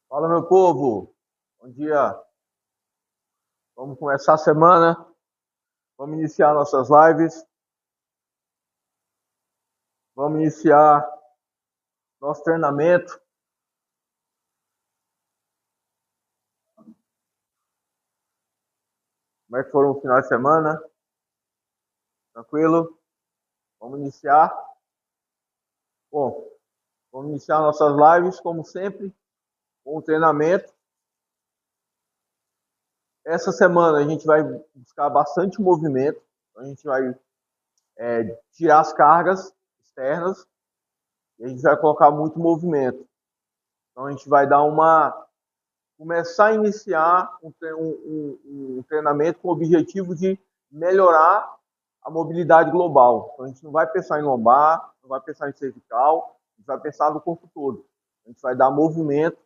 Fala, meu povo. Bom dia. Vamos começar a semana. Vamos iniciar nossas lives. Vamos iniciar nosso treinamento. Como é que foram o final de semana? Tranquilo? Vamos iniciar. Bom, vamos iniciar nossas lives, como sempre, com o treinamento. Essa semana a gente vai buscar bastante movimento. A gente vai tirar as cargas externas e a gente vai colocar muito movimento. Então a gente vai dar começar a iniciar um treinamento com o objetivo de melhorar a mobilidade global. Então, a gente não vai pensar em lombar, não vai pensar em cervical, a gente vai pensar no corpo todo. A gente vai dar movimento.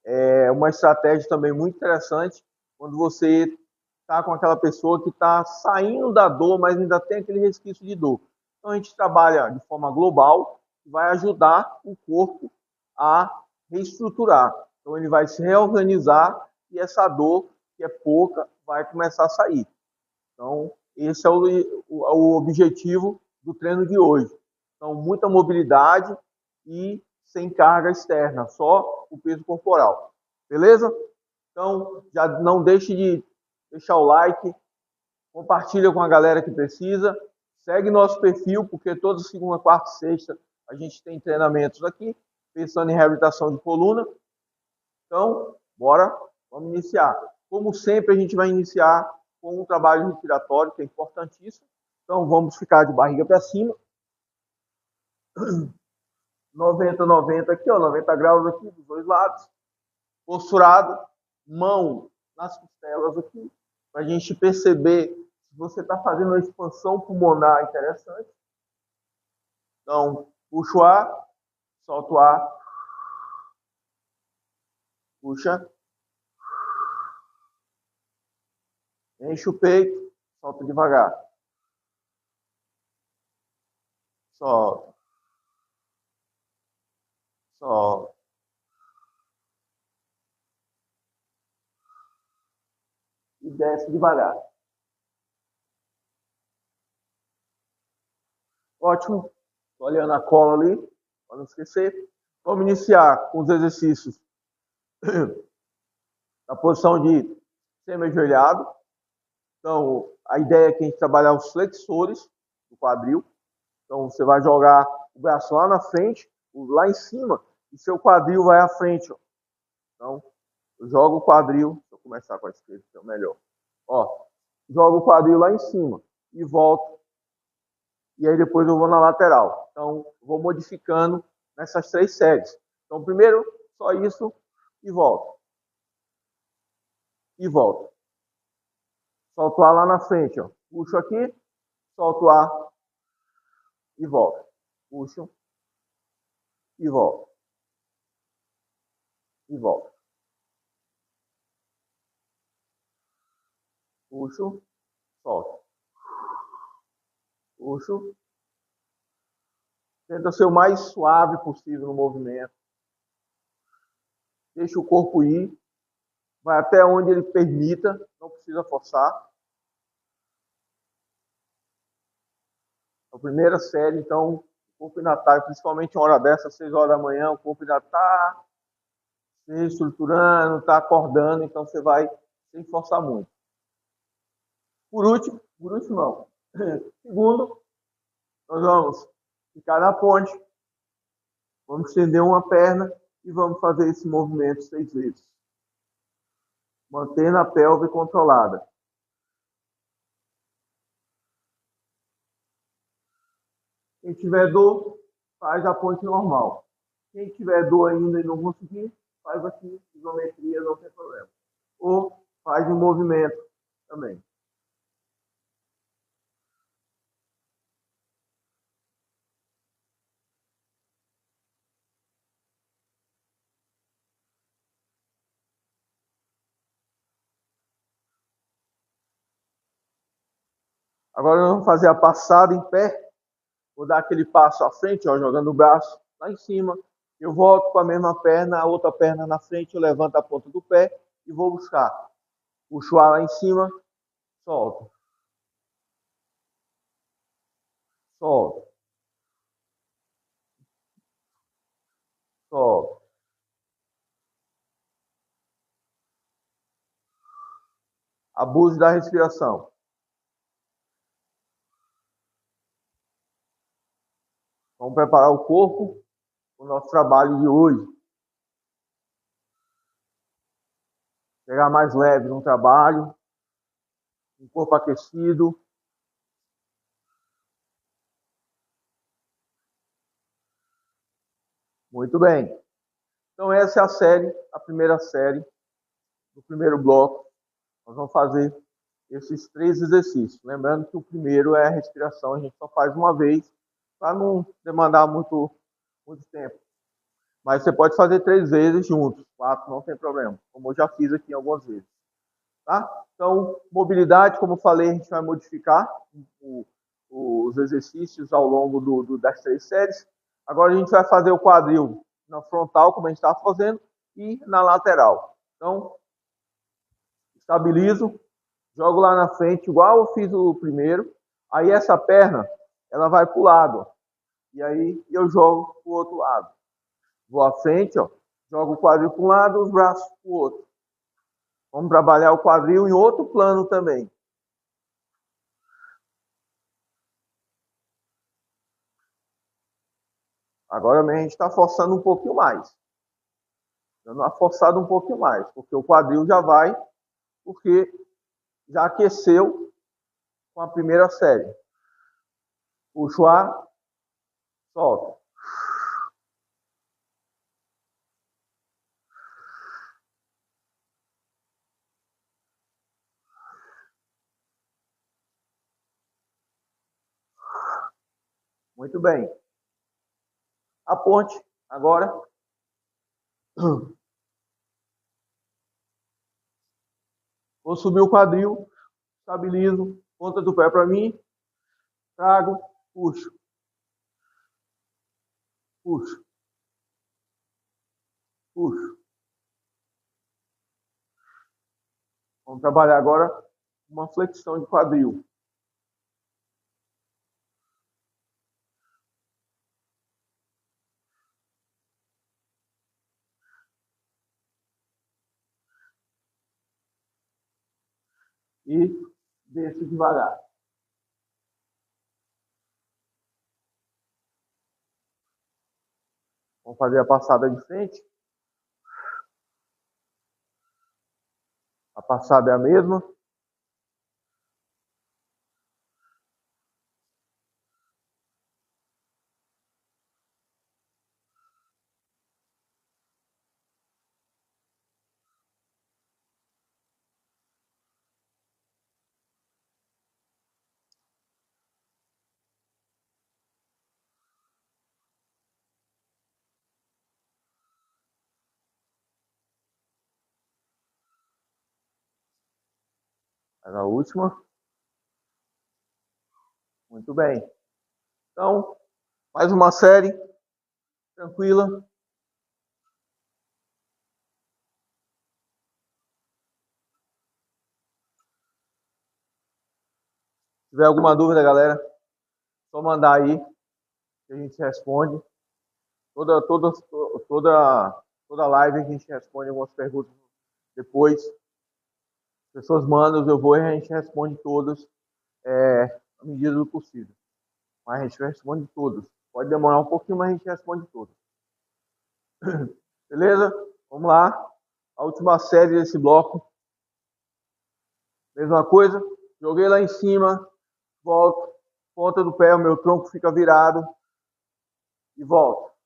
É uma estratégia também muito interessante quando você está com aquela pessoa que está saindo da dor, mas ainda tem aquele resquício de dor. Então, a gente trabalha de forma global e vai ajudar o corpo a reestruturar. Então, ele vai se reorganizar e essa dor, que é pouca, vai começar a sair. Então, esse é o objetivo do treino de hoje. Então, muita mobilidade e sem carga externa, só o peso corporal. Beleza? Então, já não deixe de deixar o like, compartilha com a galera que precisa, segue nosso perfil, porque toda segunda, quarta e sexta a gente tem treinamentos aqui, pensando em reabilitação de coluna. Então, bora, vamos iniciar. Como sempre, a gente vai iniciar com um trabalho respiratório, que é importantíssimo. Então, vamos ficar de barriga para cima. 90, 90 aqui, ó, 90 graus aqui dos dois lados. Posturado, mão nas costelas aqui, para a gente perceber se você está fazendo uma expansão pulmonar interessante. Então, puxa o ar, solta o ar, puxa, enche o peito, solta devagar, solta, solta. E desce devagar. Ótimo. Olhando a cola ali, para não esquecer. Vamos iniciar com os exercícios na posição de semi-ajoelhado. Então, a ideia é que a gente trabalhar os flexores do quadril. Então, você vai jogar o braço lá na frente, lá em cima, e seu quadril vai à frente. Ó. Então, eu jogo o quadril. Deixa eu começar com a esquerda, que é o melhor. Ó, jogo o quadril lá em cima e volto. E aí depois eu vou na lateral. Então, vou modificando nessas 3 séries. Então, primeiro, só isso e volto. E volto. Solto o ar lá na frente, ó. Puxo aqui, solto o ar e volto. Puxo e volto. E volto. Puxo, solto. Puxo. Tenta ser o mais suave possível no movimento. Deixa o corpo ir. Vai até onde ele permita. Não precisa forçar. A primeira série, então, o corpo ainda está, principalmente uma hora dessa, 6 horas da manhã, o corpo ainda está se reestruturando, está acordando, então você vai sem forçar muito. Por último não. Segundo, nós vamos ficar na ponte, vamos estender uma perna e vamos fazer esse movimento 6 vezes. Mantendo a pelve controlada. Quem tiver dor, faz a ponte normal. Quem tiver dor ainda e não conseguir, faz aqui isometria, não tem problema. Ou faz um movimento também. Agora nós vamos fazer a passada em pé. Vou dar aquele passo à frente, ó, jogando o braço lá em cima. Eu volto com a mesma perna, a outra perna na frente, eu levanto a ponta do pé e vou buscar. Puxo o ar lá em cima, solto, solto, solto. Abuse da respiração. Vamos preparar o corpo para o nosso trabalho de hoje. Chegar mais leve no trabalho, um corpo aquecido. Muito bem. Então essa é a série, a primeira série, do primeiro bloco. Nós vamos fazer esses 3 exercícios. Lembrando que o primeiro é a respiração, a gente só faz uma vez, para não demandar muito tempo. Mas você pode fazer 3 vezes juntos, 4 não tem problema, como eu já fiz aqui algumas vezes. Tá? Então, mobilidade, como eu falei, a gente vai modificar os exercícios ao longo das 3 séries. Agora a gente vai fazer o quadril na frontal, como a gente estava fazendo, e na lateral. Então, estabilizo, jogo lá na frente, igual eu fiz o primeiro. Aí essa perna, ela vai para o lado. E aí eu jogo para o outro lado. Vou à frente, ó, jogo o quadril para um lado, os braços para o outro. Vamos trabalhar o quadril em outro plano também. Agora a gente está forçando um pouquinho mais. Dando uma forçada um pouquinho mais, porque o quadril já vai, porque já aqueceu com a primeira série. Puxa o ar, solta. Muito bem. A ponte, agora. Vou subir o quadril, estabilizo, ponta do pé para mim, trago, puxo, puxo, puxo. Vamos trabalhar agora uma flexão de quadril. E desço devagar. Vamos fazer a passada de frente. A passada é a mesma. Faz a última. Muito bem. Então, mais uma série tranquila. Se tiver alguma dúvida, galera, só mandar aí que a gente responde. Toda live a gente responde algumas perguntas depois. As pessoas mandam, eu vou e a gente responde todas à medida do possível. Mas a gente responde todas. Pode demorar um pouquinho, mas a gente responde todas. Beleza? Vamos lá. A última série desse bloco. Mesma coisa. Joguei lá em cima, volto, ponta do pé, o meu tronco fica virado e volto.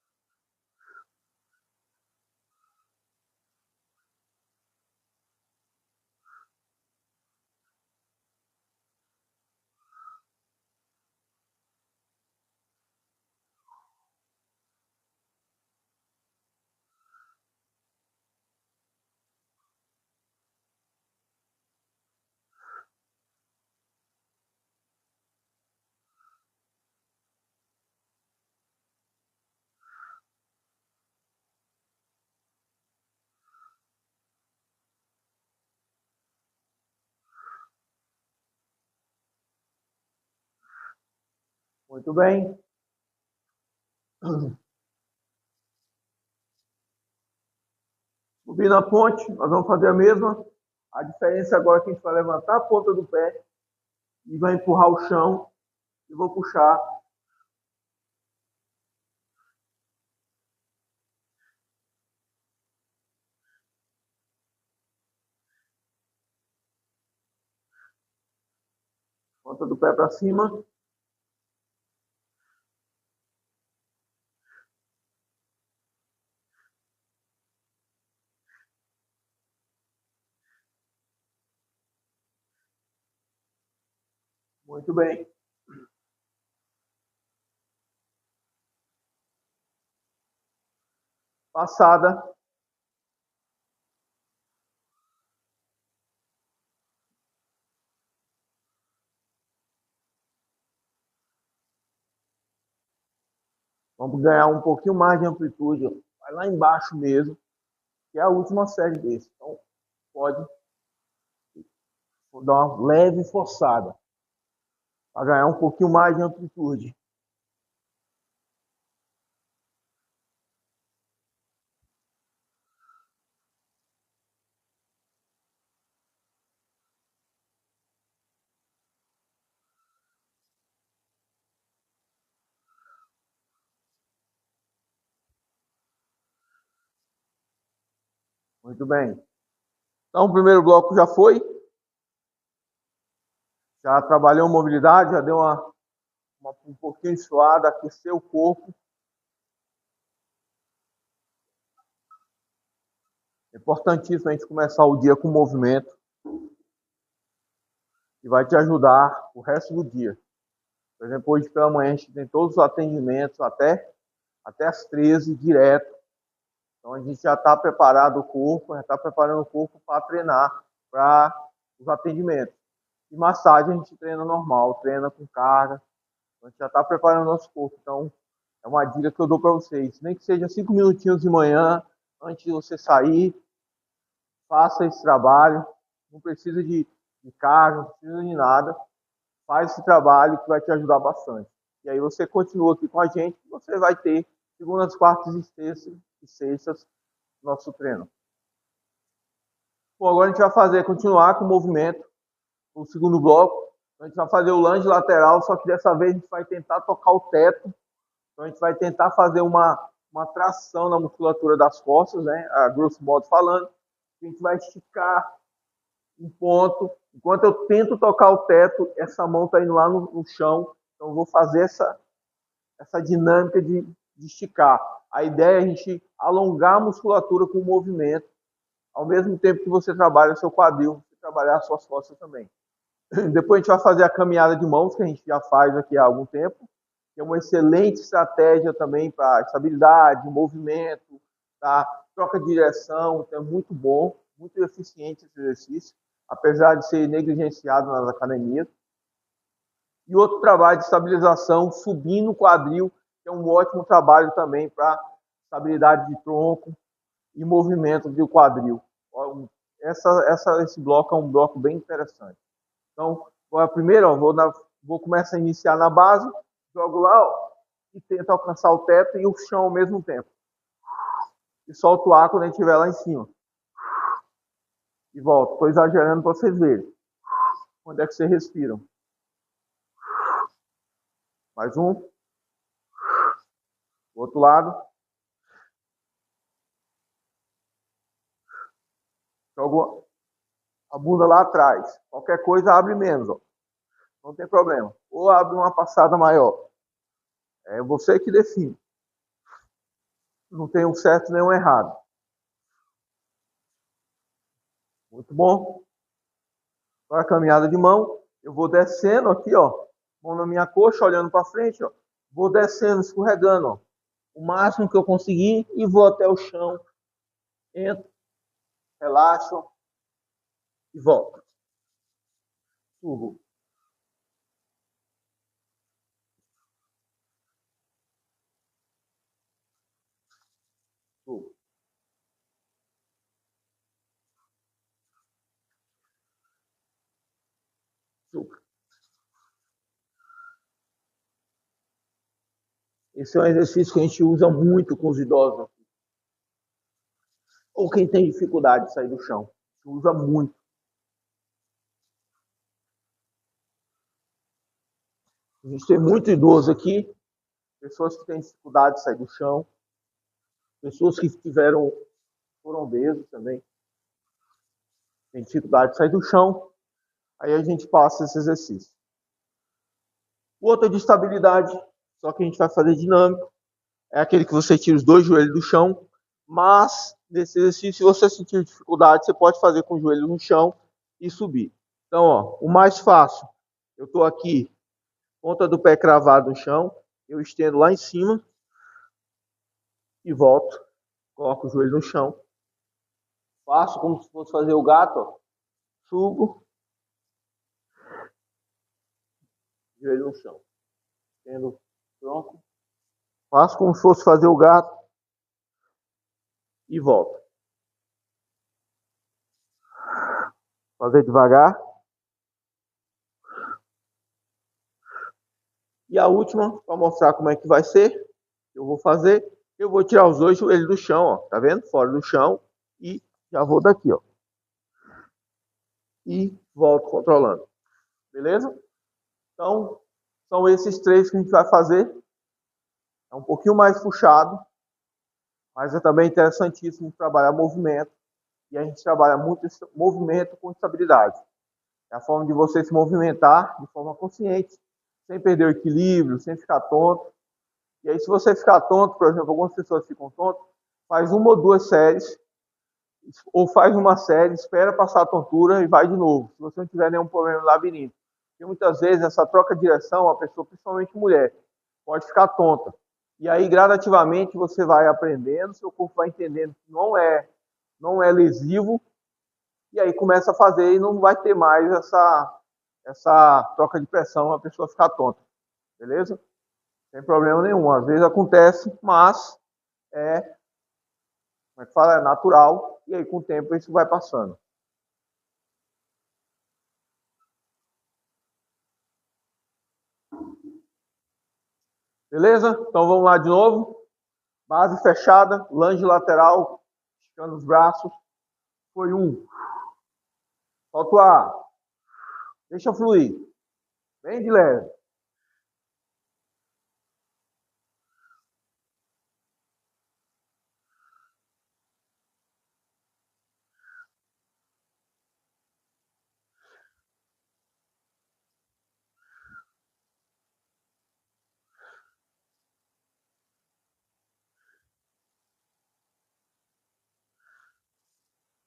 Muito bem. Subir na ponte, nós vamos fazer a mesma. A diferença agora é que a gente vai levantar a ponta do pé e vai empurrar o chão e vou puxar a ponta do pé para cima. Muito bem. Passada. Vamos ganhar um pouquinho mais de amplitude. Vai lá embaixo mesmo, que é a última série desse. Então, pode dar uma leve forçada para ganhar um pouquinho mais de amplitude. Muito bem. Então, o primeiro bloco já foi. Já trabalhou mobilidade, já deu um pouquinho de suada, aqueceu o corpo. É importantíssimo a gente começar o dia com movimento, que vai te ajudar o resto do dia. Por exemplo, hoje pela manhã a gente tem todos os atendimentos até as 13 direto. Então a gente já está preparado o corpo, já está preparando o corpo para treinar para os atendimentos. E massagem a gente treina normal, treina com carga. A gente já está preparando o nosso corpo. Então é uma dica que eu dou para vocês. Nem que seja 5 minutinhos de manhã, antes de você sair, faça esse trabalho. Não precisa de carga, não precisa de nada. Faz esse trabalho que vai te ajudar bastante. E aí você continua aqui com a gente, você vai ter segundas, quartas e sextas nosso treino. Bom, agora a gente vai continuar com o movimento, o segundo bloco. A gente vai fazer o lunge lateral, só que dessa vez a gente vai tentar tocar o teto. Então a gente vai tentar fazer uma tração na musculatura das costas, né? A grosso modo falando. A gente vai esticar um ponto. Enquanto eu tento tocar o teto, essa mão está indo lá no chão. Então eu vou fazer essa dinâmica de esticar. A ideia é a gente alongar a musculatura com o movimento, ao mesmo tempo que você trabalha seu quadril, você trabalhar as suas costas também. Depois a gente vai fazer a caminhada de mãos, que a gente já faz aqui há algum tempo, que é uma excelente estratégia também para estabilidade, movimento, tá? Troca de direção, então é muito bom, muito eficiente esse exercício, apesar de ser negligenciado nas academias. E outro trabalho de estabilização, subindo o quadril, que é um ótimo trabalho também para estabilidade de tronco e movimento do quadril. Esse bloco é um bloco bem interessante. Então, primeiro, vou começar a iniciar na base, jogo lá, e tento alcançar o teto e o chão ao mesmo tempo. E solto o ar quando a gente estiver lá em cima. E volto. Estou exagerando para vocês verem. Onde é que vocês respiram? Mais um. Do outro lado. Jogo a bunda lá atrás. Qualquer coisa abre menos, ó. Não tem problema. Ou abre uma passada maior. É você que define. Não tem um certo nem um errado. Muito bom. Agora a caminhada de mão. Eu vou descendo aqui, ó. Mão na minha coxa, olhando para frente, ó. Vou descendo, escorregando, ó. O máximo que eu conseguir e vou até o chão. Entro, relaxo e volto. Subo. Subo. Subo. Esse é um exercício que a gente usa muito com os idosos. Ou quem tem dificuldade de sair do chão. A gente usa muito. A gente tem muito idoso aqui, pessoas que têm dificuldade de sair do chão, pessoas que foram obesos também, têm dificuldade de sair do chão. Aí a gente passa esse exercício. O outro é de estabilidade, só que a gente vai fazer dinâmico. É aquele que você tira os dois joelhos do chão, mas nesse exercício, se você sentir dificuldade, você pode fazer com o joelho no chão e subir. Então, ó, o mais fácil, eu estou aqui, ponta do pé cravado no chão, eu estendo lá em cima e volto, coloco o joelho no chão, faço como se fosse fazer o gato, ó, subo, joelho no chão, estendo, pronto, faço como se fosse fazer o gato e volto. Fazer devagar. E a última, para mostrar como é que vai ser, eu vou fazer, eu vou tirar os dois joelhos do chão, ó, tá vendo? Fora do chão e já vou daqui, ó. E volto controlando. Beleza? Então, são esses três que a gente vai fazer. É um pouquinho mais puxado, mas é também interessantíssimo trabalhar movimento. E a gente trabalha muito esse movimento com estabilidade. É a forma de você se movimentar de forma consciente, sem perder o equilíbrio, sem ficar tonto. E aí, se você ficar tonto, por exemplo, algumas pessoas ficam tontas, faz uma ou duas séries, ou faz uma série, espera passar a tontura e vai de novo, se você não tiver nenhum problema no labirinto. Porque muitas vezes essa troca de direção, a pessoa, principalmente mulher, pode ficar tonta. E aí, gradativamente, você vai aprendendo, seu corpo vai entendendo que não é lesivo, e aí começa a fazer e não vai ter mais essa troca de pressão, a pessoa ficar tonta. Beleza? Sem problema nenhum. Às vezes acontece, mas como é que fala? É natural, e aí com o tempo isso vai passando. Beleza? Então vamos lá de novo. Base fechada, lunge lateral, esticando os braços. Foi um. Solta o ar. Deixa fluir. Bem de leve.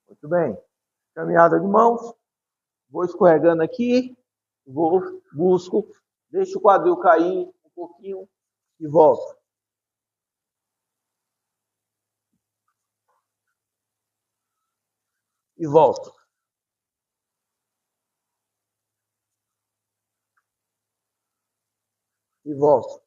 Muito bem. Caminhada de mãos. Vou escorregando aqui. Busco. Deixo o quadril cair um pouquinho e volto. E volto. E volto.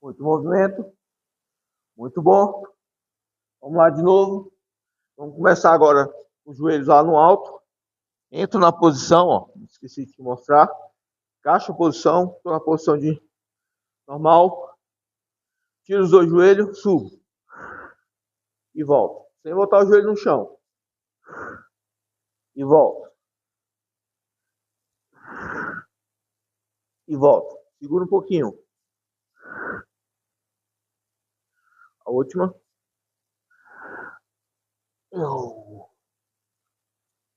Muito movimento. Muito bom. Vamos lá de novo. Vamos começar agora os joelhos lá no alto. Entro na posição, ó. Esqueci de te mostrar. Encaixo a posição. Estou na posição de normal. Tiro os dois joelhos, subo. E volto. Sem botar o joelho no chão. E volto. E volto. Segura um pouquinho. A última.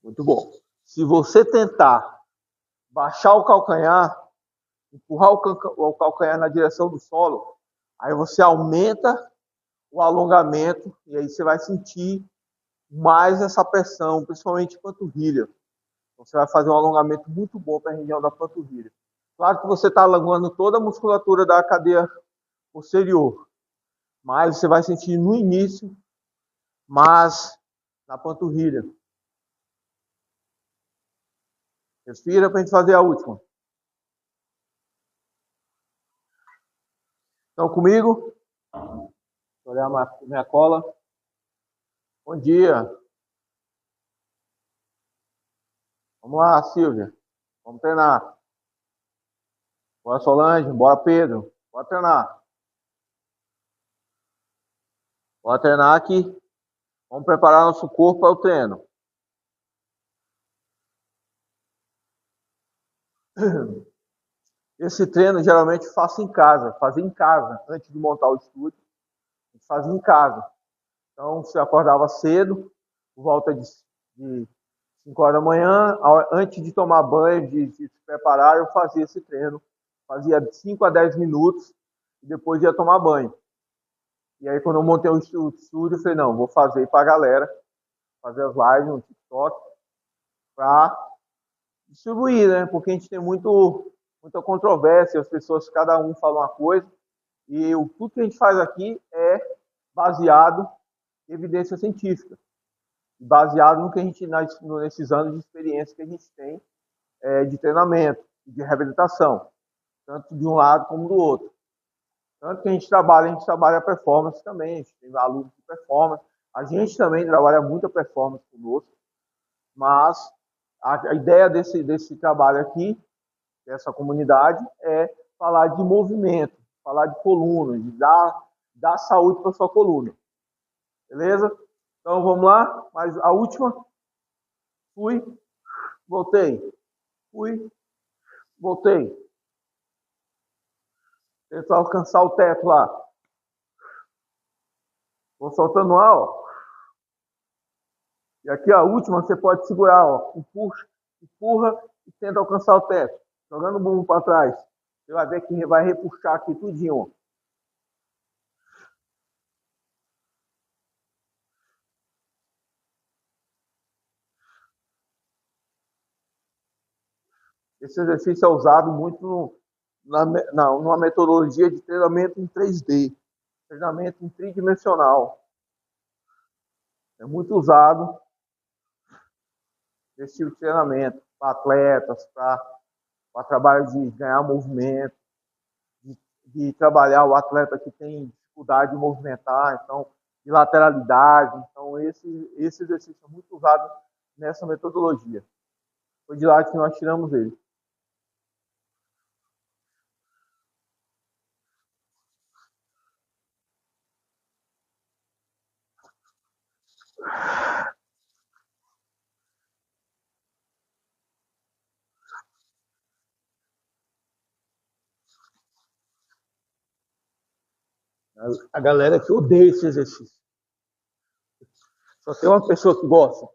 Muito bom. Se você tentar baixar o calcanhar, empurrar o calcanhar na direção do solo, aí você aumenta o alongamento e aí você vai sentir mais essa pressão, principalmente panturrilha. Então, você vai fazer um alongamento muito bom para a região da panturrilha. Claro que você está alongando toda a musculatura da cadeia posterior, mas você vai sentir no início, mas na panturrilha. Respira para a gente fazer a última. Estão comigo? Vou olhar minha cola. Bom dia. Vamos lá, Silvia. Vamos treinar. Bora, Solange. Bora, Pedro. Bora treinar. Bora treinar aqui. Vamos preparar nosso corpo para o treino. Esse treino geralmente faço em casa. Fazer em casa. Antes de montar o estúdio. Fazia em casa. Então, você acordava cedo, por volta de 5 horas da manhã, antes de tomar banho, de se preparar, eu fazia esse treino. Fazia 5 a 10 minutos e depois ia tomar banho. E aí, quando eu montei o estúdio, eu falei, não, vou fazer para a galera, fazer as lives no TikTok, para distribuir, né? Porque a gente tem muita controvérsia, as pessoas, cada um fala uma coisa, e tudo que a gente faz aqui é baseado em evidência científica, baseado no que a gente, nesses anos de experiência que a gente tem de treinamento, de reabilitação, tanto de um lado como do outro. Tanto que a gente trabalha performance também, a gente tem alunos de performance, a gente também trabalha muita performance conosco, mas a ideia desse trabalho aqui, dessa comunidade, é falar de movimento, falar de coluna, de dar saúde para sua coluna. Beleza? Então vamos lá, mais a última. Fui, voltei. Fui, voltei. Tenta alcançar o teto lá. Vou soltando ar, ó. E aqui a última você pode segurar, ó. Empurra e tenta alcançar o teto. Jogando o bumbum para trás. Você vai ver que vai repuxar aqui tudinho, ó. Esse exercício é usado muito numa metodologia de treinamento em 3D, treinamento em tridimensional. É muito usado esse tipo de treinamento para atletas, para trabalho de ganhar movimento, de trabalhar o atleta que tem dificuldade de movimentar, então, de lateralidade. Então, esse exercício é muito usado nessa metodologia. Foi de lá que nós tiramos ele. A galera que odeia esse exercício. Só tem uma pessoa que gosta.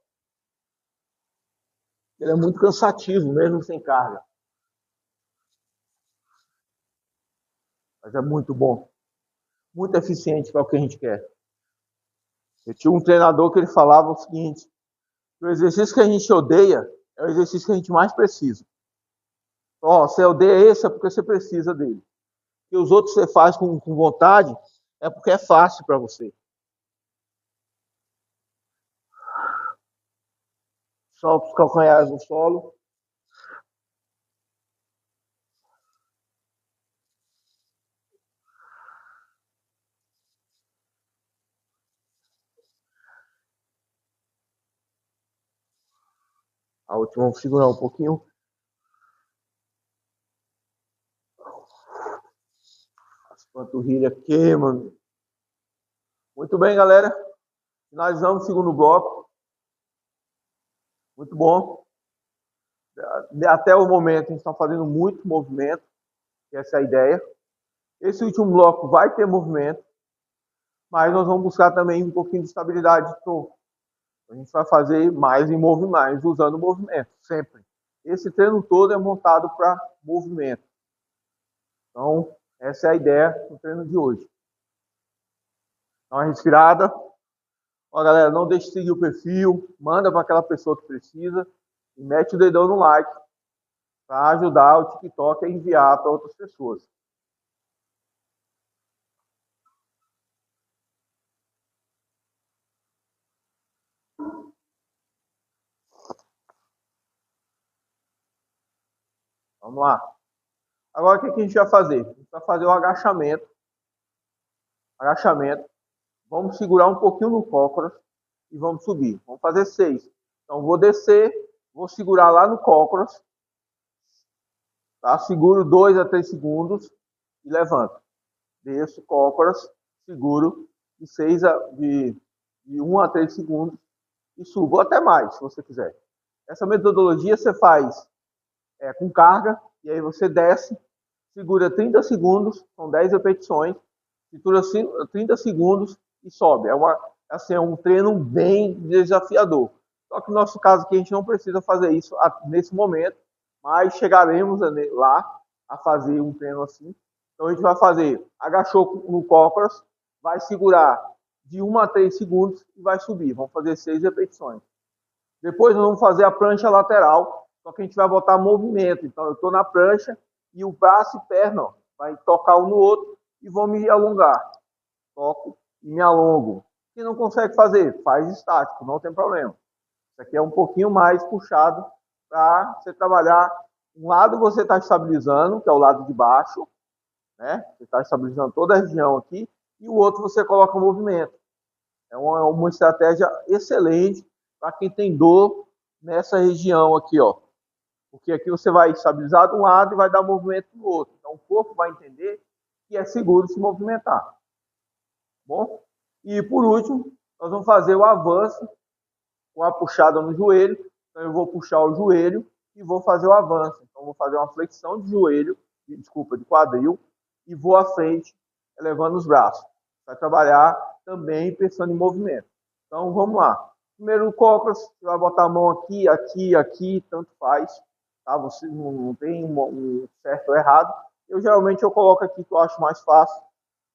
Ele é muito cansativo, mesmo sem carga. Mas é muito bom. Muito eficiente para o que a gente quer. Eu tinha um treinador que ele falava o seguinte: o exercício que a gente odeia é o exercício que a gente mais precisa. Ó, você odeia esse é porque você precisa dele. E os outros você faz com vontade é porque é fácil para você. Solta os calcanhares no solo. A última, vamos segurar um pouquinho. As panturrilhas queimam. Muito bem, galera. Finalizamos o segundo bloco. Muito bom. Até o momento, a gente está fazendo muito movimento. Essa é a ideia. Esse último bloco vai ter movimento, mas nós vamos buscar também um pouquinho de estabilidade de tronco. A gente vai fazer mais em movimento, usando movimento, sempre. Esse treino todo é montado para movimento. Então, essa é a ideia do treino de hoje. Dá uma respirada. Ó, galera, não deixe de seguir o perfil, manda para aquela pessoa que precisa e mete o dedão no like para ajudar o TikTok a enviar para outras pessoas. Vamos lá. Agora, o que a gente vai fazer? A gente vai fazer o agachamento. Agachamento. Vamos segurar um pouquinho no cócoras e vamos subir. Vamos fazer 6. Então, vou descer, vou segurar lá no cócoras. Tá? Seguro 2 a 3 segundos e levanto. Desço cócoras, seguro de 1 a 3 segundos e subo até mais, se você quiser. Essa metodologia você faz com carga, e aí você desce, segura 30 segundos, são 10 repetições, segura 30 segundos e sobe. É um treino bem desafiador. Só que no nosso caso aqui a gente não precisa fazer isso nesse momento, mas chegaremos lá a fazer um treino assim. Então a gente vai fazer, agachou no cócoras, vai segurar de 1 a 3 segundos e vai subir. Vamos fazer 6 repetições. Depois nós vamos fazer a prancha lateral, só que a gente vai botar movimento. Então eu estou na prancha e o braço e perna vai tocar um no outro e vou me alongar. Toco e me alongo. Se não consegue fazer, faz estático, não tem problema. Isso aqui é um pouquinho mais puxado para você trabalhar. Um lado você está estabilizando, que é o lado de baixo, né? Você está estabilizando toda a região aqui, e o outro você coloca movimento. É uma estratégia excelente para quem tem dor nessa região aqui, ó. Porque aqui você vai estabilizar de um lado e vai dar movimento no outro. Então o corpo vai entender que é seguro se movimentar. Bom? E por último, nós vamos fazer o avanço com a puxada no joelho. Então eu vou puxar o joelho e vou fazer o avanço. Então eu vou fazer uma flexão de joelho, de quadril, e vou à frente, elevando os braços. Vai trabalhar também pensando em movimento. Então vamos lá. Primeiro no cócoras, você vai botar a mão aqui, aqui, aqui, tanto faz. Tá? Você não tem um certo ou errado. Geralmente eu coloco aqui que eu acho mais fácil,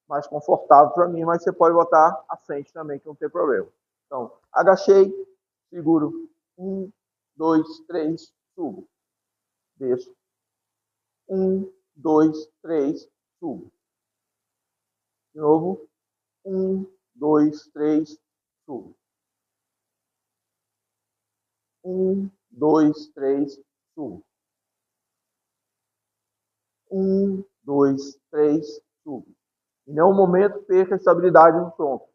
mais confortável para mim, mas você pode botar à frente também, que não tem problema. Então, agachei, seguro. 1, 2, 3, subo. Desço. 1, 2, 3, subo. De novo. 1, 2, 3, subo. 1, 2, 3, subo. 1, 2, 3, subo. Em nenhum momento perca a estabilidade no tronco.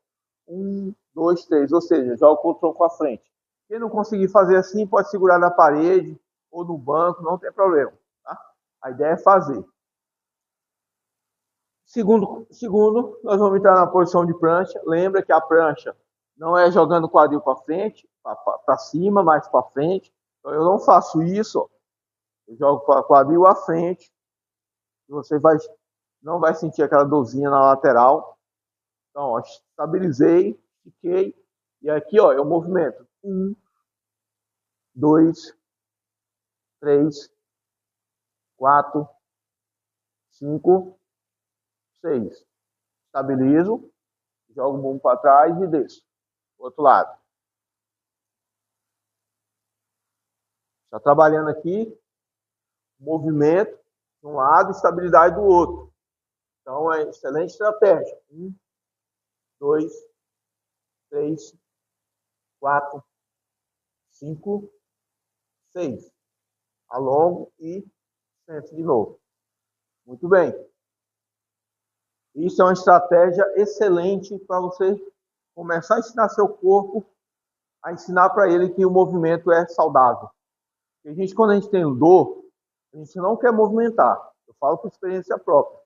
1, 2, 3, ou seja, joga o tronco à frente. Quem não conseguir fazer assim, pode segurar na parede ou no banco, não tem problema. Tá? A ideia é fazer. Segundo, nós vamos entrar na posição de prancha. Lembra que a prancha não é jogando o quadril para frente, para cima, mas para frente. Então eu não faço isso. Ó. Eu jogo o quadril à frente. Você não vai sentir aquela dorzinha na lateral. Então, ó, estabilizei, fiquei. E aqui, ó, eu movimento. 1, 2, 3, 4, 5, 6. Estabilizo, jogo o bumbum para trás e desço. Outro lado. Está trabalhando aqui, movimento de um lado, estabilidade do outro. Então, é excelente estratégia. 1, 2, 3, 4, 5, 6. Alongo e sento de novo. Muito bem. Isso é uma estratégia excelente para você começar a ensinar seu corpo, a ensinar para ele que o movimento é saudável. Porque quando a gente tem dor, a gente não quer movimentar. Eu falo por experiência própria.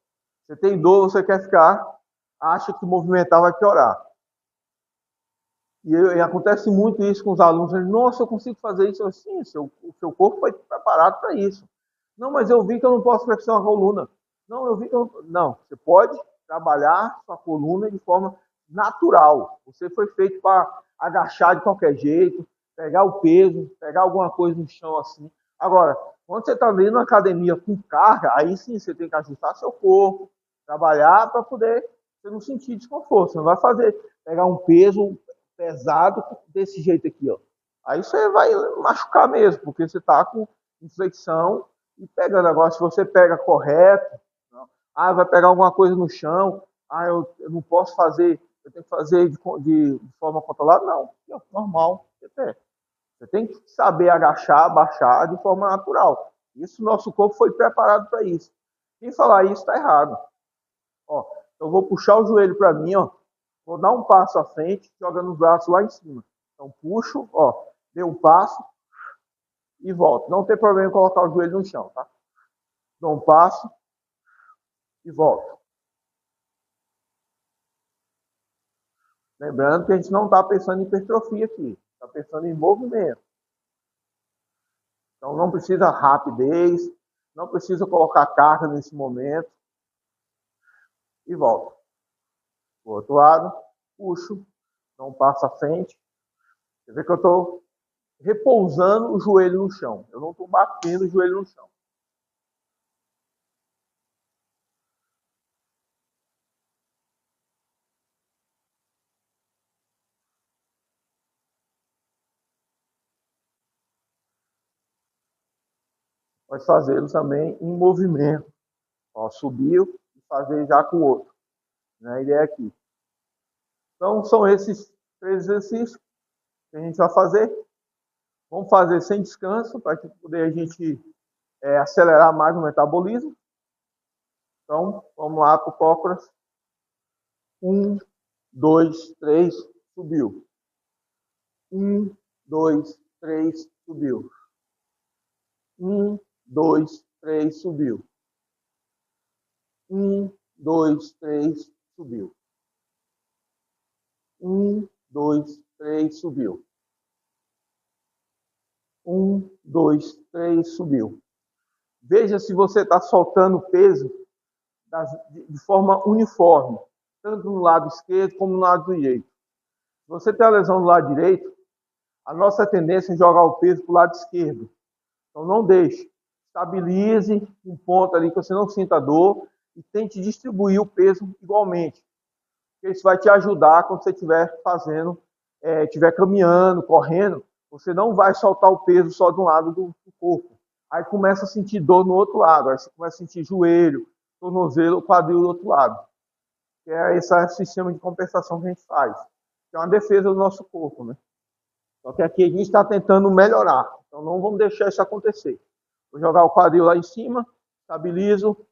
Você tem dor, você quer ficar, acha que movimentar vai piorar. E acontece muito isso com os alunos. Eles, nossa, eu consigo fazer isso. Eu, sim, o seu corpo foi preparado para isso. Não, mas eu vi que eu não posso flexionar a coluna. Não, eu vi que eu não... Não, você pode trabalhar sua coluna de forma natural. Você foi feito para agachar de qualquer jeito, pegar o peso, pegar alguma coisa no chão assim. Agora, quando você está dentro da academia com carga, aí sim você tem que ajustar seu corpo, trabalhar para poder você não sentir desconforto. Você não vai pegar um peso pesado desse jeito aqui, ó. Aí você vai machucar mesmo, porque você está com inflexão e pegando. Agora, se você pega correto, vai pegar alguma coisa no chão, eu não posso fazer, eu tenho que fazer de forma controlada, não, normal, você tem que saber agachar, baixar de forma natural. Isso, nosso corpo foi preparado para isso. Quem falar isso está errado. Ó, então eu vou puxar o joelho para mim, ó. Vou dar um passo à frente, jogando os braços lá em cima. Então puxo, ó, dei um passo e volto. Não tem problema em colocar o joelho no chão, tá? Dou um passo e volto. Lembrando que a gente não está pensando em hipertrofia aqui, está pensando em movimento. Então não precisa rapidez, não precisa colocar carga nesse momento. E volto. Do outro lado, puxo, dou um passo à frente. Você vê que eu estou repousando o joelho no chão. Eu não estou batendo o joelho no chão. Pode fazê-lo também em movimento. Ó, subiu e fazer já com o outro. Né? A ideia é aqui. Então, são esses 3 exercícios que a gente vai fazer. Vamos fazer sem descanso, para poder a gente acelerar mais o metabolismo. Então, vamos lá para o cócoras. 1, 2, 3, subiu. 1, 2, 3, subiu. 1, 2, 3, subiu. 1, 2, 3, subiu. 1, 2, 3, subiu. 1, 2, 3, subiu. Veja se você está soltando peso de forma uniforme, tanto no lado esquerdo como no lado direito. Se você tem a lesão do lado direito, a nossa tendência é jogar o peso para o lado esquerdo. Então não deixe. Estabilize um ponto ali que você não sinta dor e tente distribuir o peso igualmente. Isso vai te ajudar quando você estiver fazendo, estiver caminhando, correndo, você não vai soltar o peso só de um lado do corpo. Aí começa a sentir dor no outro lado, aí você começa a sentir joelho, tornozelo, quadril do outro lado. Que é esse sistema de compensação que a gente faz. Que é uma defesa do nosso corpo, né? Só que aqui a gente está tentando melhorar. Então não vamos deixar isso acontecer. Vou jogar o quadril lá em cima, estabilizo.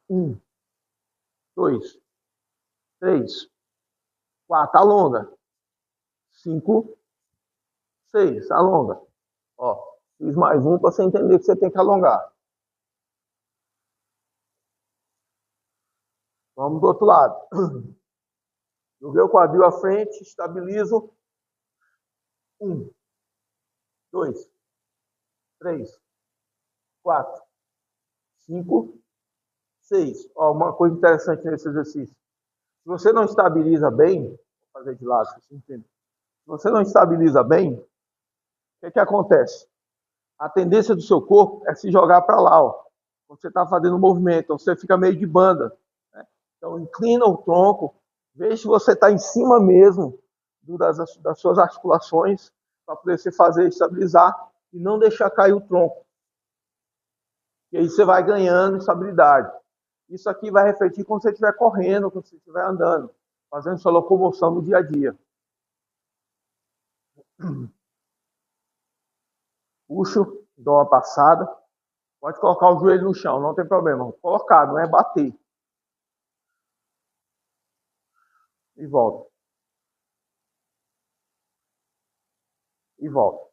1, 2, 3, 4, alonga. 5, 6, alonga. Ó, fiz mais um para você entender que você tem que alongar. Vamos do outro lado. Joguei o quadril à frente, estabilizo. 1, 2, 3, 4, 5, 6. Ó, uma coisa interessante nesse exercício. Se você não estabiliza bem, vou fazer de lado, você entende? Se você não estabiliza bem, o que acontece? A tendência do seu corpo é se jogar para lá, ó. Quando você está fazendo um movimento, então você fica meio de banda. Né? Então inclina o tronco, veja se você está em cima mesmo das suas articulações, para poder você fazer estabilizar e não deixar cair o tronco. E aí você vai ganhando estabilidade. Isso aqui vai refletir quando você estiver correndo, quando você estiver andando, fazendo sua locomoção no dia a dia. Puxo, dou uma passada. Pode colocar o joelho no chão, não tem problema. Colocar, não é bater. E volta. E volta.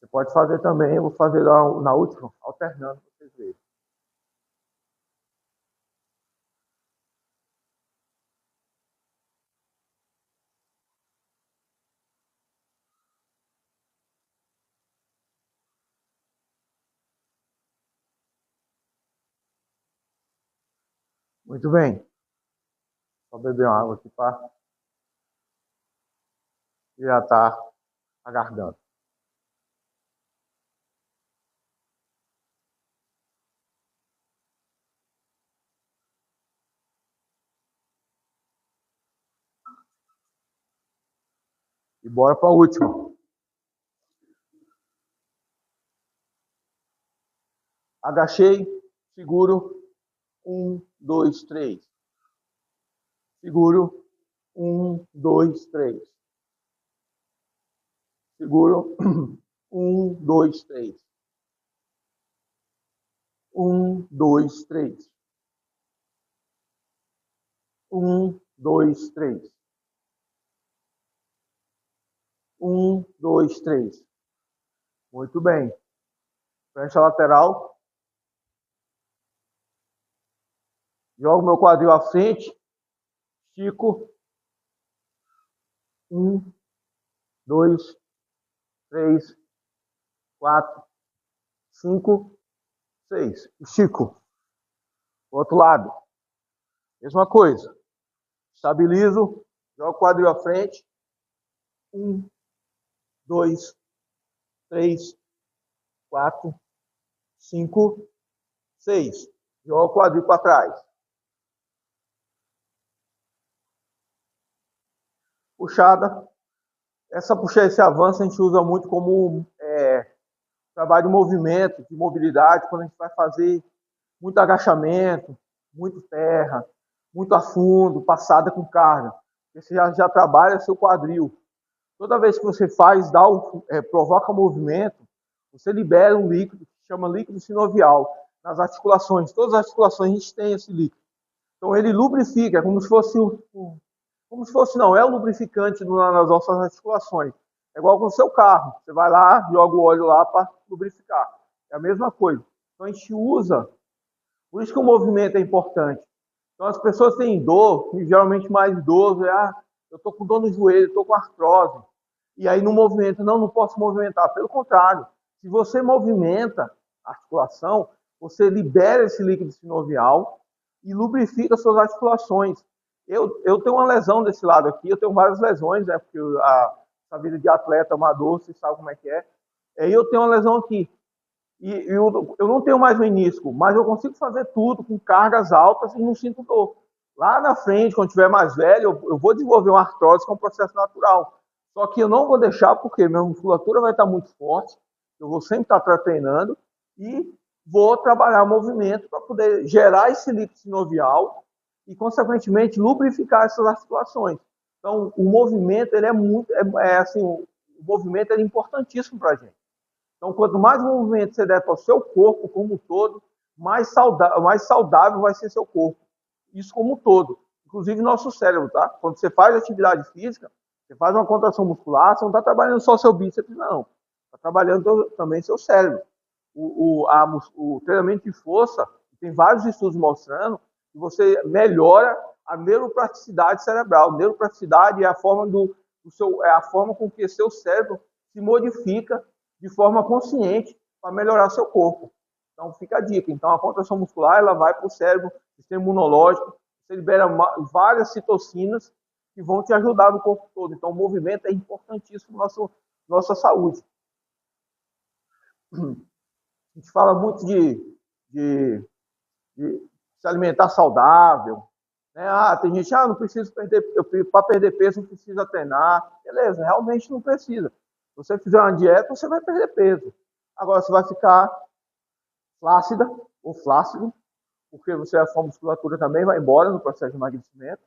Você pode fazer também, eu vou fazer na última, alternando para vocês verem. Muito bem. Só beber uma água aqui para hidratar a garganta. E bora para a última. Agachei, Seguro. 1, 2, 3. Seguro. 1, 2, 3. Seguro. 1, 2, 3. 1, 2, 3. 1, 2, 3. 1, 2, 3. Muito bem. Prancha lateral. Jogo meu quadril à frente. Estico. 1, 2, 3, 4, 5, 6. Estico. Outro lado. Mesma coisa. Estabilizo. Jogo o quadril à frente. 1, 2, 3, 4, 5, 6. Jogo o quadril para trás. Puxada. Esse avanço a gente usa muito como trabalho de movimento, de mobilidade, quando a gente vai fazer muito agachamento, muito terra, muito a fundo, passada com carga. Você já trabalha seu quadril. Toda vez que você faz, provoca movimento, você libera um líquido que chama líquido sinovial nas articulações. Todas as articulações a gente tem esse líquido. Então ele lubrifica, é como se fosse não, é o lubrificante nas nossas articulações. É igual com o seu carro. Você vai lá, joga o óleo lá para lubrificar. É a mesma coisa. Então a gente usa, por isso que o movimento é importante. Então as pessoas têm dor, e geralmente mais idoso, eu estou com dor no joelho, estou com artrose. E aí no movimento, não posso movimentar. Pelo contrário, se você movimenta a articulação, você libera esse líquido sinovial e lubrifica as suas articulações. Eu tenho uma lesão desse lado aqui, eu tenho várias lesões, né? Porque a vida de atleta amador, você sabe como é que é. E eu tenho uma lesão aqui. E eu não tenho mais menisco, mas eu consigo fazer tudo com cargas altas e não sinto dor. Lá na frente, quando tiver mais velho, eu vou desenvolver uma artrose, que é um processo natural. Só que eu não vou deixar, porque minha musculatura vai estar muito forte, eu vou sempre estar treinando e vou trabalhar movimento para poder gerar esse líquido sinovial e, consequentemente, lubrificar essas articulações. Então, o movimento ele o movimento é importantíssimo para a gente. Então, quanto mais movimento você der para o seu corpo como um todo, mais saudável vai ser seu corpo. Isso como um todo. Inclusive nosso cérebro, tá? Quando você faz atividade física, você faz uma contração muscular, você não está trabalhando só seu bíceps, não. Está trabalhando também seu cérebro. O treinamento de força, tem vários estudos mostrando que você melhora a neuroplasticidade cerebral. Neuroplasticidade é a forma com que seu cérebro se modifica de forma consciente para melhorar seu corpo. Então fica a dica. Então a contração muscular ela vai para o cérebro, sistema imunológico, você libera várias citocinas que vão te ajudar no corpo todo. Então o movimento é importantíssimo para nossa saúde. A gente fala muito de se alimentar saudável. Né? Tem gente, não preciso para perder peso não precisa treinar. Beleza, realmente não precisa. Se você fizer uma dieta, você vai perder peso. Agora você vai ficar flácida ou flácido, porque a sua musculatura também vai embora no processo de emagrecimento.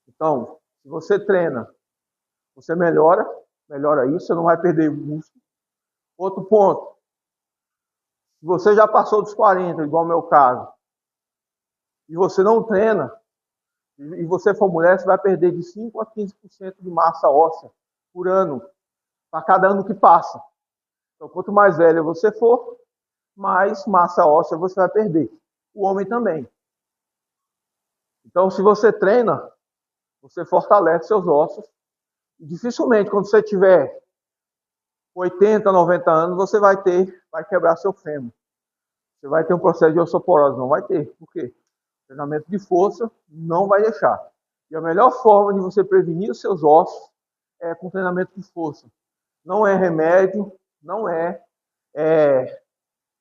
Então, se você treina, você melhora isso, você não vai perder músculo. Outro ponto, se você já passou dos 40, igual o meu caso, e você não treina, e você for mulher, você vai perder de 5 a 15% de massa óssea por ano, para cada ano que passa. Então, quanto mais velha você for, mais massa óssea você vai perder. O homem também. Então, se você treina, você fortalece seus ossos. E dificilmente, quando você tiver 80, 90 anos, você vai quebrar seu fêmur. Você vai ter um processo de osteoporose, não vai ter. Por quê? Treinamento de força não vai deixar. E a melhor forma de você prevenir os seus ossos é com treinamento de força. Não é remédio, não é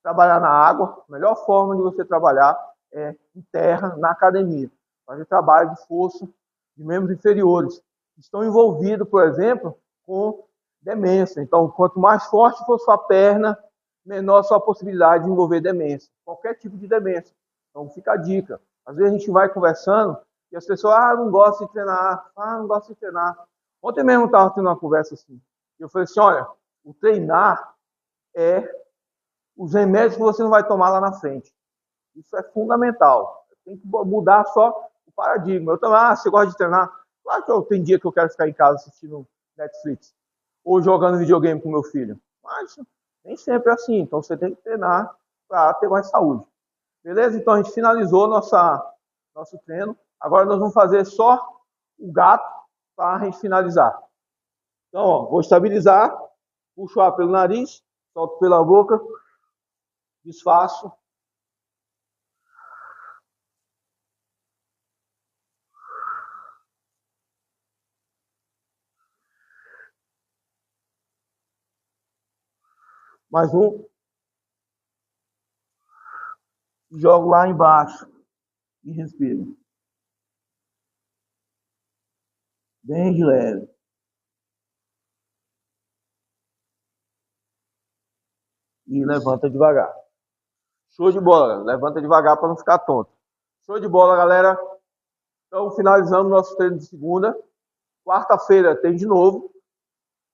trabalhar na água. A melhor forma de você trabalhar é em terra, na academia. Fazer trabalho de força de membros inferiores. Estão envolvidos, por exemplo, com demência. Então, quanto mais forte for sua perna, menor a sua possibilidade de envolver demência, qualquer tipo de demência. Então fica a dica. Às vezes a gente vai conversando e as pessoas, não gosto de treinar, não gosto de treinar. Ontem mesmo eu estava tendo uma conversa assim. Eu falei assim, olha, o treinar é os remédios que você não vai tomar lá na frente. Isso é fundamental. Tem que mudar só o paradigma. Eu também, você gosta de treinar? Claro que eu tenho dia que eu quero ficar em casa assistindo Netflix ou jogando videogame com meu filho. Mas nem sempre é assim. Então você tem que treinar para ter mais saúde. Beleza? Então a gente finalizou nosso treino. Agora nós vamos fazer só o gato para a gente finalizar. Então, ó, vou estabilizar, puxo o ar pelo nariz, solto pela boca, desfaço. Mais um. Jogo lá embaixo e respiro. Bem de leve. E levanta devagar. Show de bola, levanta devagar para não ficar tonto. Show de bola, galera. Então, finalizando nosso treino de segunda. Quarta-feira tem de novo.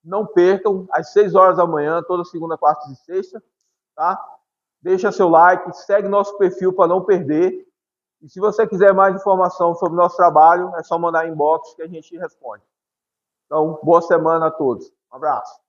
Não percam, às 6 horas da manhã, toda segunda, quarta e sexta. Tá? Deixa seu like, segue nosso perfil para não perder. E se você quiser mais informação sobre o nosso trabalho, é só mandar inbox que a gente responde. Então, boa semana a todos. Um abraço.